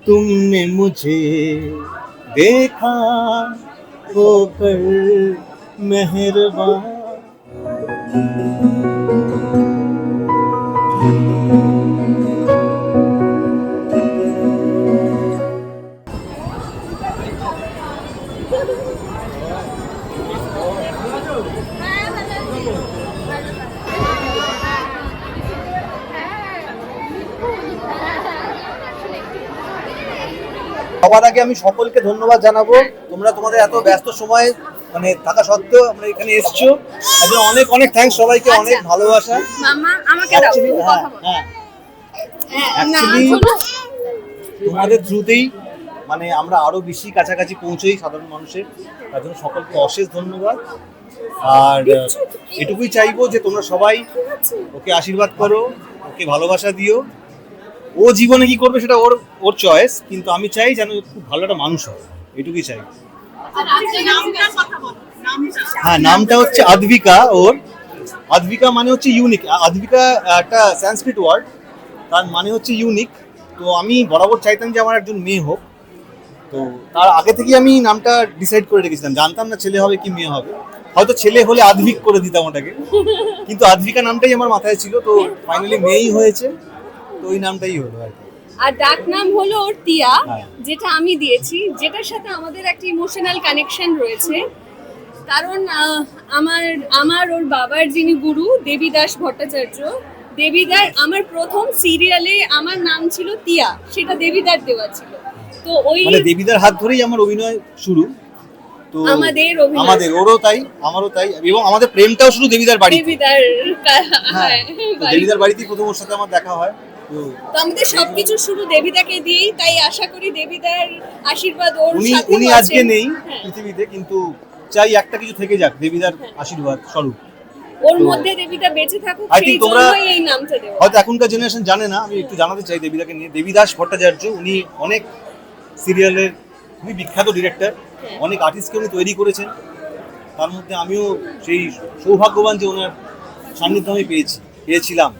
तुमने मुझे देखा होकर मेहरबान। সবার আগে আমি সকলকে ধন্যবাদ জানাবো, তোমরা তোমাদের এত ব্যস্ত সময় মানে থাকা সত্ত্বেও আমরা এখানে এসেছো, তার জন্য অনেক অনেক থ্যাঙ্কস সবাইকে, অনেক ভালোবাসা। মামা আমাকে দাও কথা বল। অ্যাকচুয়ালি তোমাদের থ্রুতেই মানে আমরা আরো বেশি কাছাকাছি পৌঁছই সাধারণ মানুষের, তার জন্য সকলকে অশেষ ধন্যবাদ। আর এটুকুই চাইবো যে তোমরা সবাই ওকে আশীর্বাদ করো, ওকে ভালোবাসা দিও। ও জীবনে কি করবে সেটা ওর ওর চয়েস, কিন্তু আমি চাই যেন খুব ভালো একটা মানুষ হয়, এটুকুই চাই। হ্যাঁ, নামটা হচ্ছে আদ্বিকা। ওর আদ্বিকা মানে হচ্ছে ইউনিক। আদ্বিকা একটা সংস্কৃত ওয়ার্ড, তার মানে হচ্ছে ইউনিক। তো আমি বরাবর চাইতাম যে আমার একজন মেয়ে হোক, তো তার আগে থেকেই আমি নামটা ডিসাইড করে রেখেছিলাম। জানতাম না ছেলে হবে কি মেয়ে হবে, হয়তো ছেলে হলে আদ্বিক করে দিতাম ওটাকে, কিন্তু আদ্বিকা নামটাই আমার মাথায় ছিল, তো ফাইনালি মেয়েই হয়েছে, তো ওই নামটাই হলো আর কি। আর ডাক নাম হলো ওর টিয়া, যেটা আমি দিয়েছি, যেটার সাথে আমাদের একটা ইমোশনাল কানেকশন রয়েছে। কারণ আমার ওর বাবার যিনি গুরু দেবীদাস ভট্টাচার্য, দেবীদার আমার প্রথম সিরিয়ালে আমার নাম ছিল টিয়া, সেটা দেবীদার দেওয়া ছিল। তো ওই মানে দেবীদার হাত ধরেই আমার অভিনয় শুরু। তো আমাদের ওরও তাই, আমারও তাই, এবং আমাদের প্রেমটাও শুরু দেবীদার বাড়ি। দেবীদার দেবীদার বাড়িতেই প্রথম ওর সাথে আমার দেখা হয়। তো আমাদের সবকিছু শুরু দেবীদাকে দিয়েই, তাই আশা করি দেবীদার আশীর্বাদ ওর সাথে। উনি আজকে নেই পৃথিবীতে, কিন্তু চাই একটা কিছু থেকে যাক দেবীদার আশীর্বাদ স্বরূপ, ওর মধ্যে দেবীদা বেঁচে থাকুক, সেই জন্যই এই নামটা দেওয়া। হয়তো এখনকার জেনারেশন জানে না, আমি একটু জানাতে চাই দেবীদাকে নিয়ে। দেবীদাস ভট্টাচার্য উনি অনেক সিরিয়ালের খুবই বিখ্যাত ডিরেক্টর, অনেক আর্টিস্টকে উনি তৈরি করেছেন। তার মধ্যে আমিও সেই সৌভাগ্যবান যে ওনার সান্নিধ্য আমি পেয়েছিলাম।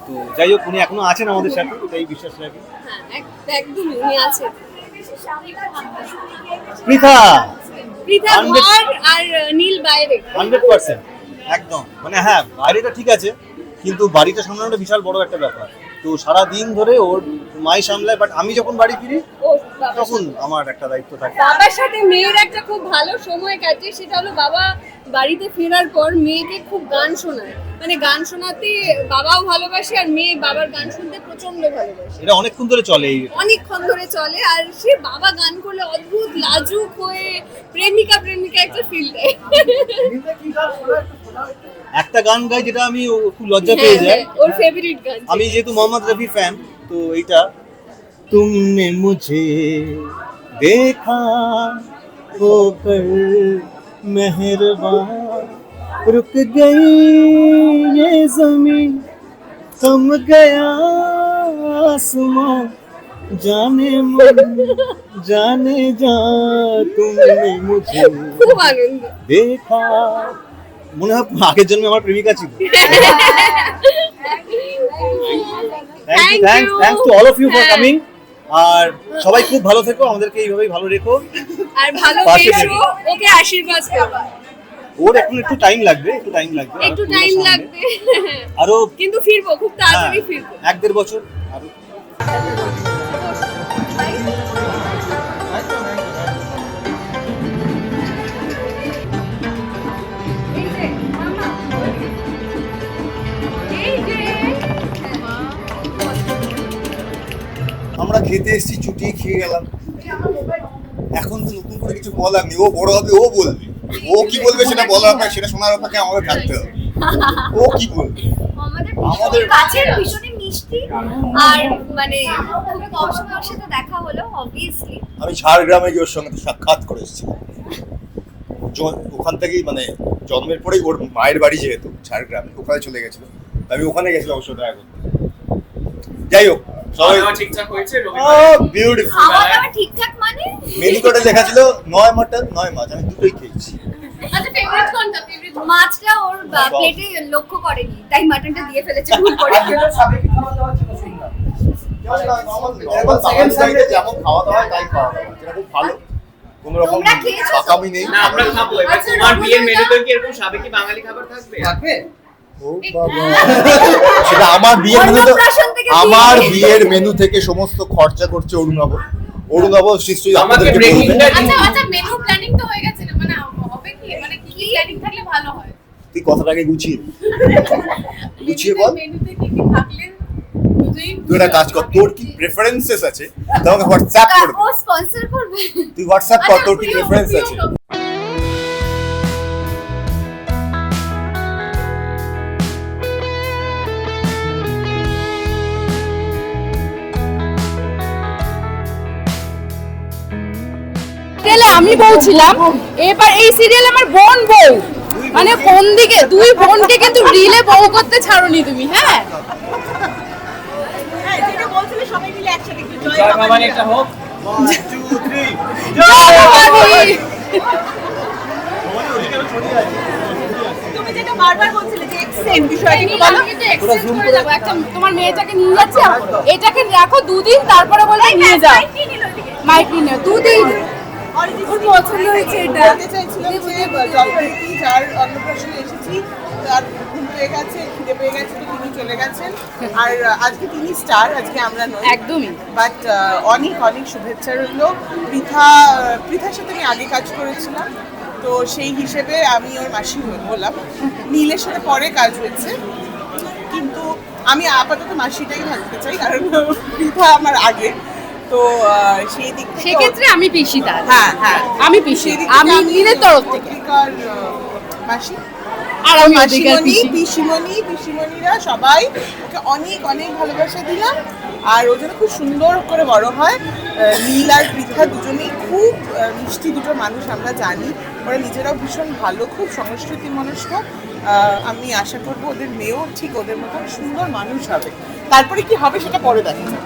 তো যাই হোক, উনি এখনো আছেন আমাদের সাথে, এটাই বিশ্বাস রাখি। একদম উনি আছেন। পৃথা আর নীল বাইরে 100% একদম, মানে হ্যাঁ বাইরেটা ঠিক আছে, কিন্তু বাড়িটা সামলানোটা বিশাল বড় একটা ব্যাপার। তো সারা দিন ধরে ওর মাই সামলায়, বাট আমি যখন বাড়ি ফিরি তখন আমার একটা দায়িত্ব থাকে। বাবার সাথে মেয়ের একটা খুব ভালো সময় কাটে, সেটা হলো বাবা বাড়িতে ফেরার পর মেয়েকে খুব গান শোনায়। মানে গান শোনাতে বাবাও ভালোবাসে, আর মেয়ে বাবার গান শুনতে প্রচন্ড ভালোবাসে। এটা অনেকক্ষণ ধরে চলে, অনেকক্ষণ ধরে চলে। আর সে বাবা গান করলে অদ্ভুত লাজুক হয়ে প্রেমিকা একটা ফিল দেয়। একটা গান গাই যেটা আমি খুব লজ্জা পেয়ে যাই, ওর ফেভারিট গান। আমি যেহেতু মোহাম্মদ রফি ফ্যান, তো এইটা तुमने मुझे देखा होकर मेहरबान, रुक गई ये ज़मीन, थम गया आसमां, जाने मन जाने जा, तुमने मुझे খুব আনন্দ देखा। মনে হয় আগের জন্মে আমার প্রেমিকা ছিল। Thanks to all of you for coming. আর সবাই খুব ভালো থেকো, আমাদেরকে এইভাবেই ভালো রেখো, আর ভালোবেসো, ওকে আশীর্বাদ করো। ওর এখন একটু টাইম লাগবে, আরো, কিন্তু ফিরবো খুব তাড়াতাড়ি, ফিরবো 1-1.5 বছর আরো। আমরা খেতে এসেছি, চুটিয়ে খেয়ে গেলাম, এখন তো নতুন করে কিছু বলার নেই। ও বড় হবে, ও বলবে, ও কি বলবে সেটা বলার অপেক্ষা, সেটা শোনার অপেক্ষা আমাদের থাকতে হবে। ও কি বলবে? আমাদের কাছের ভীষণই মিষ্টি, আর মানে খুবই কম সময়ের সাথে দেখা হলো। অবভিয়াসলি আমি ঝাড়গ্রামে গিয়ে ওর সঙ্গে সাক্ষাৎ করে এসেছিলাম। ওখান থেকেই মানে জন্মের পরেই ওর মায়ের বাড়ি যেহেতু ঝাড়গ্রামে, ওখানে চলে গেছিল, আমি ওখানে গেছিলাম অবশ্য দেখা করতে। যাই হোক, সবাই ঠিকঠাক হয়েছে, বিউটিফুল। খাওয়া দাওয়া ঠিকঠাক, মানে মেনু কার্ডে লেখা ছিল 9 মাটন 9 মাছ, আমি দুটোই খেয়েছি। আচ্ছা, ফেভারিট কোনটা? মাছটা ওর প্লেটে লক্ষ্য করেনি, তাই মাটনটা দিয়ে ফেলেছে ভুল করে। যেমন খাওয়া দাওয়া তাই খাওয়া দাওয়া, যেটা খুব ভালো, কোনো রকম তোমরা খেয়েছো? পাকামি নেই। না আমরা খাবো। এবার আচ্ছা, তোমার বিয়ের রমজান মেনুতে কি এরকম সাবেকি বাঙালি খাবার থাকবে? ও বাবা, সেটা আমার বিয়ের মেনু, অন্নপ্রাশন থেকে আমার বিয়ে। বিয়ের মেনু থেকে সমস্ত খরচা করছে অরুণাব। অরুণাব নিশ্চয়ই আমাকে আপনাদেরকে breaking বলবেন। the- আচ্ছা আচ্ছা, মেনু প্ল্যানিং তো হয়ে গেছে না, মানে হবে কি, মানে কি কি প্ল্যানিং থাকলে ভালো হয়? তুই কথাটাকে গুছিয়ে গুছিয়ে বল। মেনুতে কি কি থাকলে তুই তুই একটা কাজ কর, তোর কি প্রেফারেন্সেস আছে তা আমাকে হোয়াটসঅ্যাপ করে দে। ও স্পন্সর করবে। তুই হোয়াটসঅ্যাপ কর তোর কি প্রিয়- প্রেফারেন্স প্রিয় আছে। সিরিয়ালে আমি বউ ছিলাম, এবার এই সিরিয়ালে আমার বোন বউ, মানে কোন দিকে দুই বোনকে কিন্তু রিলে বউ করতে ছাড়োনি তুমি। হ্যাঁ জয় ভবানী একটা হোক। জয় ভবানী। তুমি যেটা বারবার বলছিলে যে এক্সচেঞ্জ বিষয়টা একটু বলো। আমি কিন্তু exchange করে যাবো, একটা তোমার মেয়েটাকে নিয়ে যাচ্ছি, এটাকে রাখো দুদিন, তারপরে বলে নিয়ে যাও। মাইক নিয়ে দুদিন। ওর পছন্দ হয়েছে এটা। বলতে চাইছিলাম যে জলপাইগুড়ি যার অন্নপ্রাশনে এসেছি তার ঘুম পেয়ে গেছে, খিদে পেয়ে গেছে, তো তিনি চলে গেছেন। আর আজকে তিনি স্টার, আজকে আমরা নই একদমই। বাট অনেক অনেক শুভেচ্ছা রইল। পৃথার সাথে আমি আগে কাজ করেছিলাম, তো সেই হিসেবে আমি ওর মাসি হলাম। নীলের সাথে পরে কাজ হয়েছে, কিন্তু আমি আপাতত মাসিটাই থাকতে চাই, কারণ পৃথা আমার আগে। তো সেই দিক থেকে সেক্ষেত্রে আমি পিসি তার। হ্যাঁ হ্যাঁ, আমি পিসি, সেই দিক থেকে আমি নীলের তরফ থেকে। অধিকার, মাসি আর আমি অধিকার মাসিমণি, পিসি। পিসিমণিরা সবাই ওকে অনেক অনেক ভালোবাসা দিলাম। আর ও যেন খুব সুন্দর করে বড় হয়। নীল আর পৃথা দুজনেই খুব মিষ্টি দুটো মানুষ, আমরা জানি। ওরা নিজেরাও ভীষণ ভালো, খুব সংস্কৃতি মনস্ক। আমি আশা করবো ওদের মেয়েও ঠিক ওদের মতন সুন্দর মানুষ হবে। তারপরে কি হবে সেটা পরে দেখা যাবে।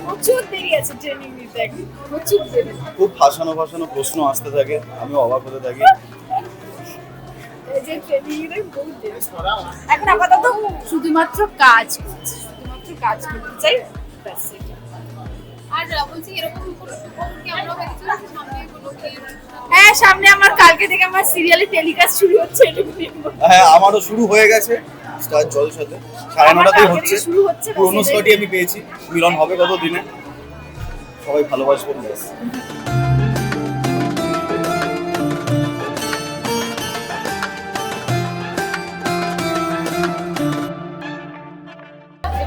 প্রচুর দেরি আছে ট্রেনিং নিতে এখন, প্রচুর দেরি। খুব ফাঁসানো প্রশ্ন আসতে থাকে, আমি অবাক হতে থাকি। এই যে ট্রেনিং নিতে বহুত দেরি। এখন আপাতত শুধুমাত্র কাজ করছি, শুধুমাত্র কাজ করতে চাই, ব্যাস এটাই। আর বলছি এরকম কোনো কি আমরা দেখছি সামনে কোনো কি? হ্যাঁ, সামনে আমার কালকে থেকে আমার সিরিয়ালে টেলিকাস্ট শুরু হচ্ছে, এটুকু দেখবো। হ্যাঁ, আমারও শুরু হয়ে গেছে স্টার জলসাতে, 9:30তেই হচ্ছে। শুরু হচ্ছে, ব্যাস পুরোনো এটাই। স্লটই আমি পেয়েছি, মিলন হবে কত দিনে, সবাই ভালোবাসবেন ব্যাস।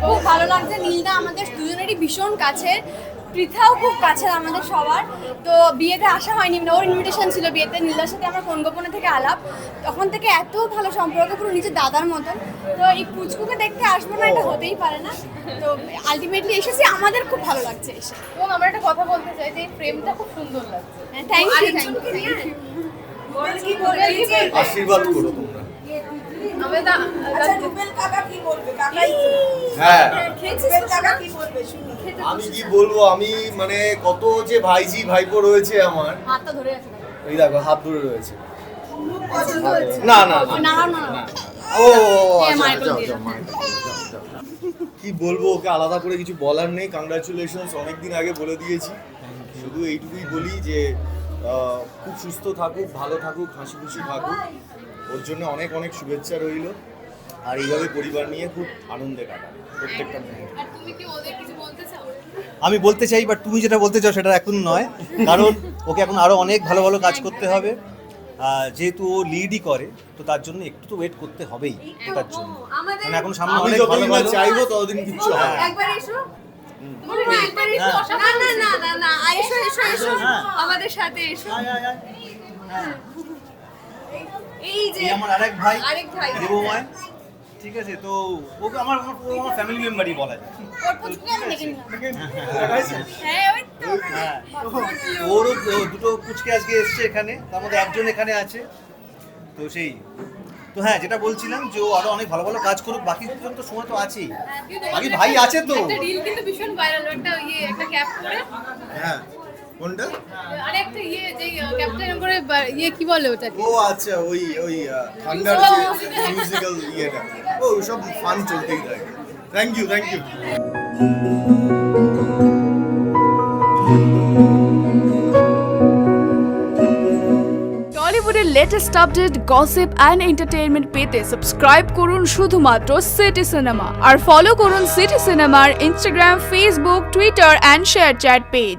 খুব ভালো লাগছে। নীলদা আমাদের দুজনেরই ভীষণ কাছের, পৃথাও খুব কাছের আমাদের সবার। তো বিয়েতে আসা হয়নি, মানে ওর ইনভিটেশন ছিল বিয়েতে। নীলদার সাথে আমার কোন গোপনে থেকে আলাপ, তখন থেকে এত ভালো সম্পর্ক, পুরো নিজের দাদার মতন। তো এই পুচকুকে দেখতে আসবো না, এটা হতেই পারে না। তো আলটিমেটলি এসেছি, আমাদের খুব ভালো লাগছে এসে। এবং আমরা একটা কথা বলতে চাই যে এই ফ্রেমটা খুব সুন্দর লাগছে। থ্যাংক ইউ, আরেকজনকে থ্যাংক নিয়ে ইউ। আশীর্বাদ করো তোমরা। আমি দা হ্যাঁ, আমি কি বলবো, আমি মানে কত যে ভাইজি ভাইপো রয়েছে আমার, হাতটা ধরে আছে। এই দেখো হাত ধরে রয়েছে। না না না, না না না, ও হ্যাঁ, আচ্ছা, মায়ের যাও, প্রতি। যাও, মায়ের প্রতি, যাও, যাও। কি বলবো, ওকে আলাদা করে কিছু বলার নেই। কংগ্রাচুলেশনস, অনেকদিন আগে বলে দিয়েছি। শুধু এইটুকুই বলি যে খুব সুস্থ থাকুক, ভালো থাকুক, হাসি খুশি থাকুক। ওর জন্য অনেক অনেক শুভেচ্ছা রইল। আর এইভাবে পরিবার নিয়ে খুব আনন্দে কাটাবে প্রত্যেকটা মুহূর্ত। আর তুমি কি ওদের কিছু বলতে চাও? আমি বলতে চাই, বাট তুমি যেটা বলতে চাও সেটা এখন নয়, কারণ ওকে এখন আরো অনেক ভালো ভালো কাজ করতে হবে। যেহেতু ও লিডই করে, তো তার জন্য একটু তো ওয়েট করতে হবেই তার জন্য। আমাদের মানে এখন সামনে আমি অনেক ভালো যতদিন না ভালো চাইবো ততদিন কিচ্ছু হবে না। একবার এসো। একবার একটু হ্যাঁ। অসাধারণ। না না না না না, এসো এসো এসো, হ্যাঁ। আমাদের সাথে এসো। এই যে এই আমার আরেক ভাই, আরেক ভাই। দেবময়, ঠিক আছে। তো ওকে আমার ফ্যামিলি মেম্বারই বলা যায়। ওর পুচকুকে আমি দেখে নিলাম। হ্যাঁ, ওই তো। ওরও দুটো পুচকে আজকে এসছে এখানে, তার মধ্যে একজন এখানে আছে। তো সেই তো হ্যাঁ, যেটা বলছিলাম যে ও আরো অনেক ভালো ভালো কাজ করুক, বাকি তো সময় তো আছেই, বাকি ভাই আছে তো। একটা রিল কিন্তু ভীষণ ভাইরাল, একটা একটা ক্যাপ করে, হ্যাঁ কোনটা? আরে একটা যে ক্যাপটা এরকম করে কি বলে ওটাকে? ও আচ্ছা, ওই থান্ডার যে মিউজিক্যাল ইয়েটা, ও সব ফান চলতেই থাকে। Thank you. টলিউডের latest update, gossip and entertainment পেতে সাবস্ক্রাইব করুন শুধুমাত্র সিটি সিনেমা আর ফলো করুন সিটি সিনেমার Instagram, Facebook, Twitter and ShareChat page.